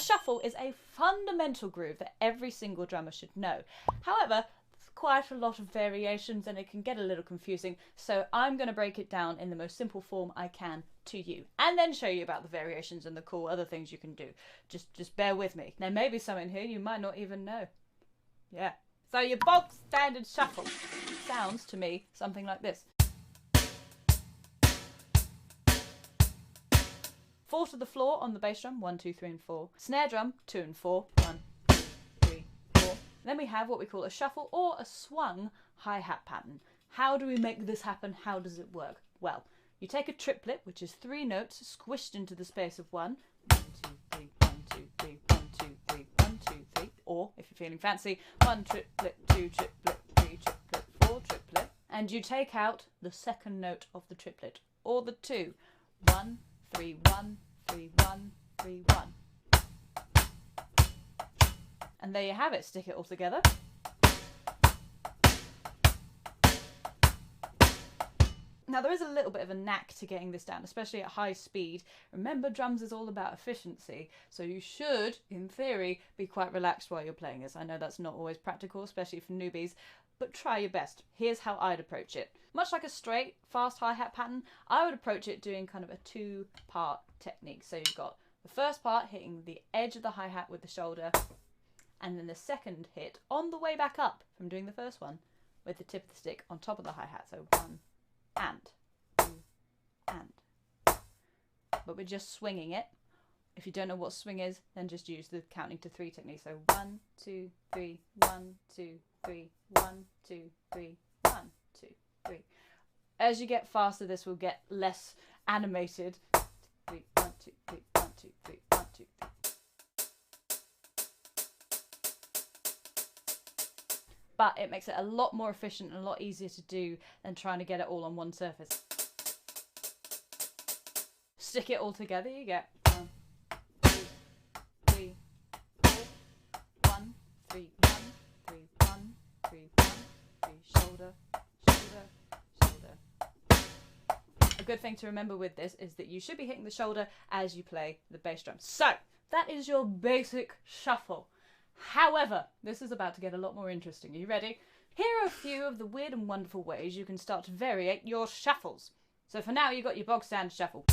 shuffle is a fundamental groove that every single drummer should know. However, there's quite a lot of variations and it can get a little confusing, so I'm going to break it down in the most simple form I can to you, and then show you about the variations and the cool other things you can do. Just bear with me. There may be some in here you might not even know. Yeah. So your bog standard shuffle sounds to me something like this. 4 to the floor on the bass drum, 1, 2, 3 and 4. Snare drum, 2 and 4, 1, 2, 3, 4. Then we have what we call a shuffle or a swung hi-hat pattern. How do we make this happen? How does it work? Well, you take a triplet, which is 3 notes squished into the space of 1. 1, 2, 3, 1, 2, 3, 1, 2, 3, 1, 2, 3. Or, if you're feeling fancy, 1 triplet, 2 triplet, 3 triplet, 4 triplet. And you take out the second note of the triplet, or the 2. 1, 3, 1, 3, 1, 3, 1. And there you have it. Stick it all together. Now there is a little bit of a knack to getting this down, especially at high speed. Remember, drums is all about efficiency, so you should, in theory, be quite relaxed while you're playing this. I know that's not always practical, especially for newbies, but try your best. Here's how I'd approach it. Much like a straight, fast hi-hat pattern, I would approach it doing kind of a 2-part technique. So you've got the first part hitting the edge of the hi-hat with the shoulder, and then the second hit on the way back up from doing the first one with the tip of the stick on top of the hi-hat. So 1, and 2, and. But we're just swinging it. If you don't know what swing is, then just use the counting to 3 technique. So 1, 2, 3, 1, 2, 3, 1, 2, 3, 1, 2, 3. As you get faster, this will get less animated. 3, 1, 2, 3, 1, 2, 3, 1, 2, 3. But it makes it a lot more efficient and a lot easier to do than trying to get it all on one surface. Stick it all together, you get 1, 2, 3, 4, 1, 3, 1, 3, 1, 3, 1, 3, shoulder, shoulder, shoulder. A good thing to remember with this is that you should be hitting the shoulder as you play the bass drum. So that is your basic shuffle. However, this is about to get a lot more interesting. Are you ready? Here are a few of the weird and wonderful ways you can start to variate your shuffles. So for now, you've got your bog standard shuffle.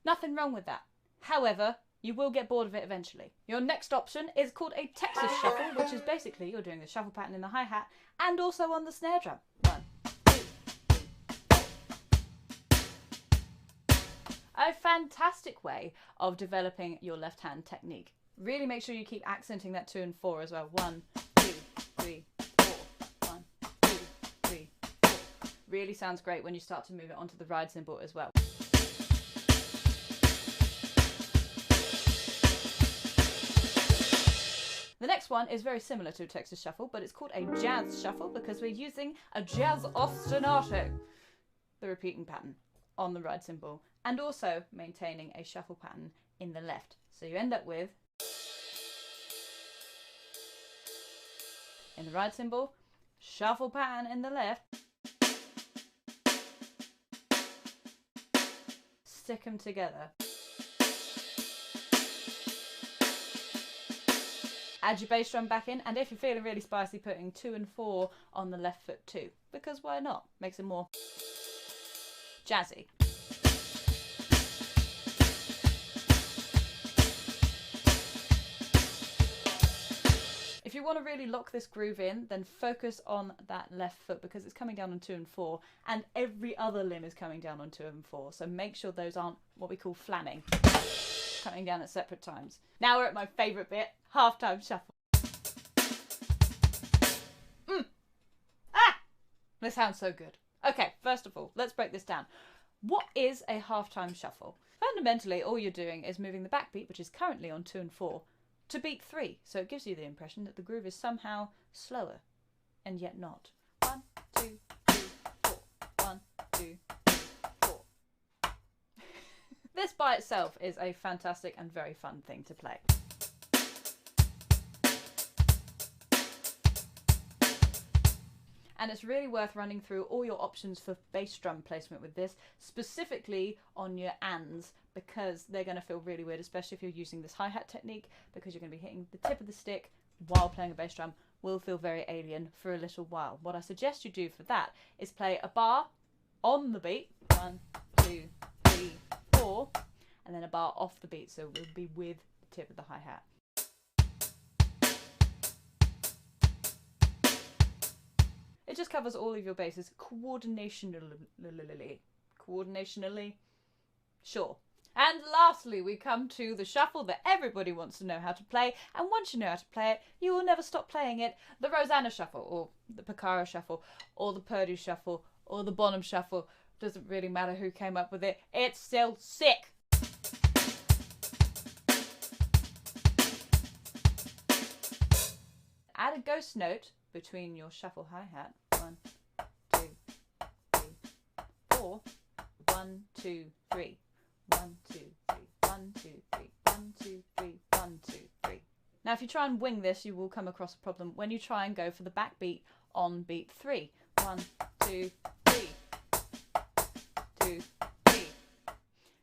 Nothing wrong with that. However, you will get bored of it eventually. Your next option is called a Texas shuffle, which is basically you're doing the shuffle pattern in the hi-hat and also on the snare drum. 1, 2, 3, 4. A fantastic way of developing your left hand technique. Really make sure you keep accenting that 2 and 4 as well. 1, 2, 3, 4. 1, 2, 3, 4. Really sounds great when you start to move it onto the ride cymbal as well. The next one is very similar to a Texas shuffle, but it's called a jazz shuffle because we're using a jazz ostinato, the repeating pattern, on the ride cymbal, and also maintaining a shuffle pattern in the left. So you end up with, in the ride cymbal, shuffle pattern in the left, stick them together. Add your bass drum back in, and if you're feeling really spicy, putting 2 and 4 on the left foot too, because why not? Makes it more jazzy. If you want to really lock this groove in, then focus on that left foot because it's coming down on 2 and 4, and every other limb is coming down on 2 and 4. So make sure those aren't what we call flamming, coming down at separate times. Now we're at my favourite bit, half-time shuffle. This sounds so good. Okay, first of all, let's break this down. What is a half-time shuffle? Fundamentally, all you're doing is moving the backbeat, which is currently on 2 and 4, to beat 3. So it gives you the impression that the groove is somehow slower, and yet not. 1, 2, 3, 4. 1, 2, 3, 4. This by itself is a fantastic and very fun thing to play. And it's really worth running through all your options for bass drum placement with this, specifically on your ands, because they're going to feel really weird, especially if you're using this hi-hat technique, because you're going to be hitting the tip of the stick while playing a bass drum. Will feel very alien for a little while. What I suggest you do for that is play a bar on the beat, 1, 2, 3, 4, and then a bar off the beat, so it will be with the tip of the hi-hat. It just covers all of your bases coordinationally. Sure. And lastly, we come to the shuffle that everybody wants to know how to play, and once you know how to play it, you will never stop playing it. The Rosanna shuffle, or the Picara shuffle, or the Purdue shuffle, or the Bonham shuffle. Doesn't really matter who came up with it. It's still sick. Add a ghost note between your shuffle hi-hat. 1, 2, 3, 4. 1, 2, 3. 1, 2, 3. 1, 2, 3. 1, 2, 3. 1, 2, 3. Now, if you try and wing this, you will come across a problem when you try and go for the backbeat on beat 3. 1, 2, 3. 2, 3.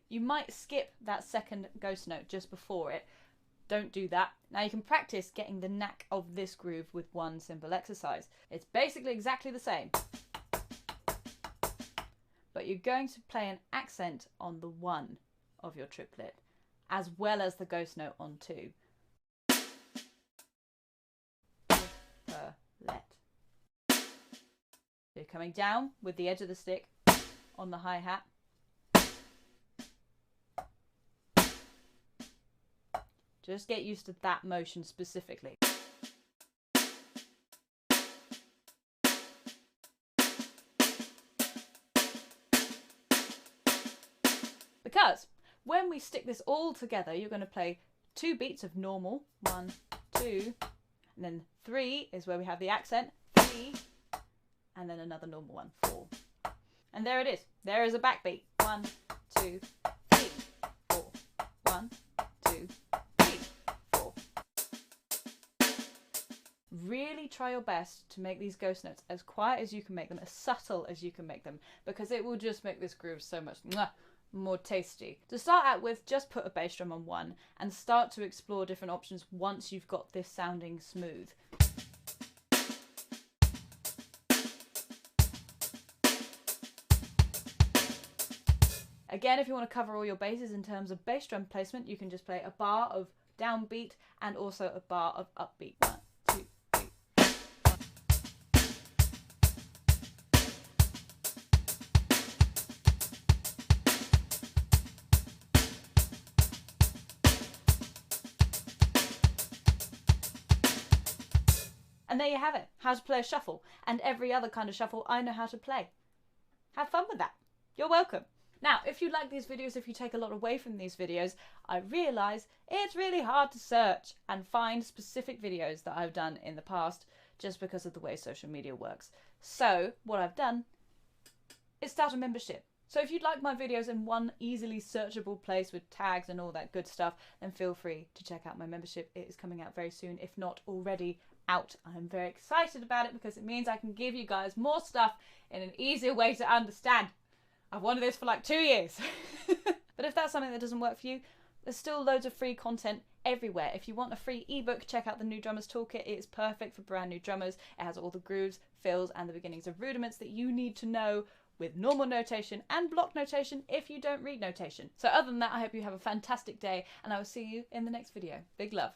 You might skip that second ghost note just before it. Don't do that. Now you can practice getting the knack of this groove with one simple exercise. It's basically exactly the same, but you're going to play an accent on the 1 of your triplet, as well as the ghost note on 2. Triplet. You're coming down with the edge of the stick on the hi-hat. Just get used to that motion specifically. Because when we stick this all together, you're going to play 2 beats of normal, 1, 2, and then 3 is where we have the accent, 3, and then another normal one, 4. And there it is. There is a backbeat. 1, 2, 3, 4. 1, 2, 3, 4. Really try your best to make these ghost notes as quiet as you can make them, as subtle as you can make them, because it will just make this groove so much more tasty. To start out with, just put a bass drum on 1 and start to explore different options once you've got this sounding smooth. Again, if you want to cover all your bases in terms of bass drum placement, you can just play a bar of downbeat and also a bar of upbeat. 1, 2, 3. And there you have it, how to play a shuffle, and every other kind of shuffle I know how to play. Have fun with that. You're welcome. Now, if you like these videos, if you take a lot away from these videos, I realise it's really hard to search and find specific videos that I've done in the past just because of the way social media works. So what I've done is start a membership. So if you'd like my videos in one easily searchable place with tags and all that good stuff, then feel free to check out my membership. It is coming out very soon, if not already out. I'm very excited about it because it means I can give you guys more stuff in an easier way to understand. I've wanted this for like 2 years. But if that's something that doesn't work for you, there's still loads of free content everywhere. If you want a free ebook, check out the New Drummers Toolkit. It is perfect for brand new drummers. It has all the grooves, fills, and the beginnings of rudiments that you need to know with normal notation and block notation if you don't read notation. So other than that, I hope you have a fantastic day, and I will see you in the next video. Big love.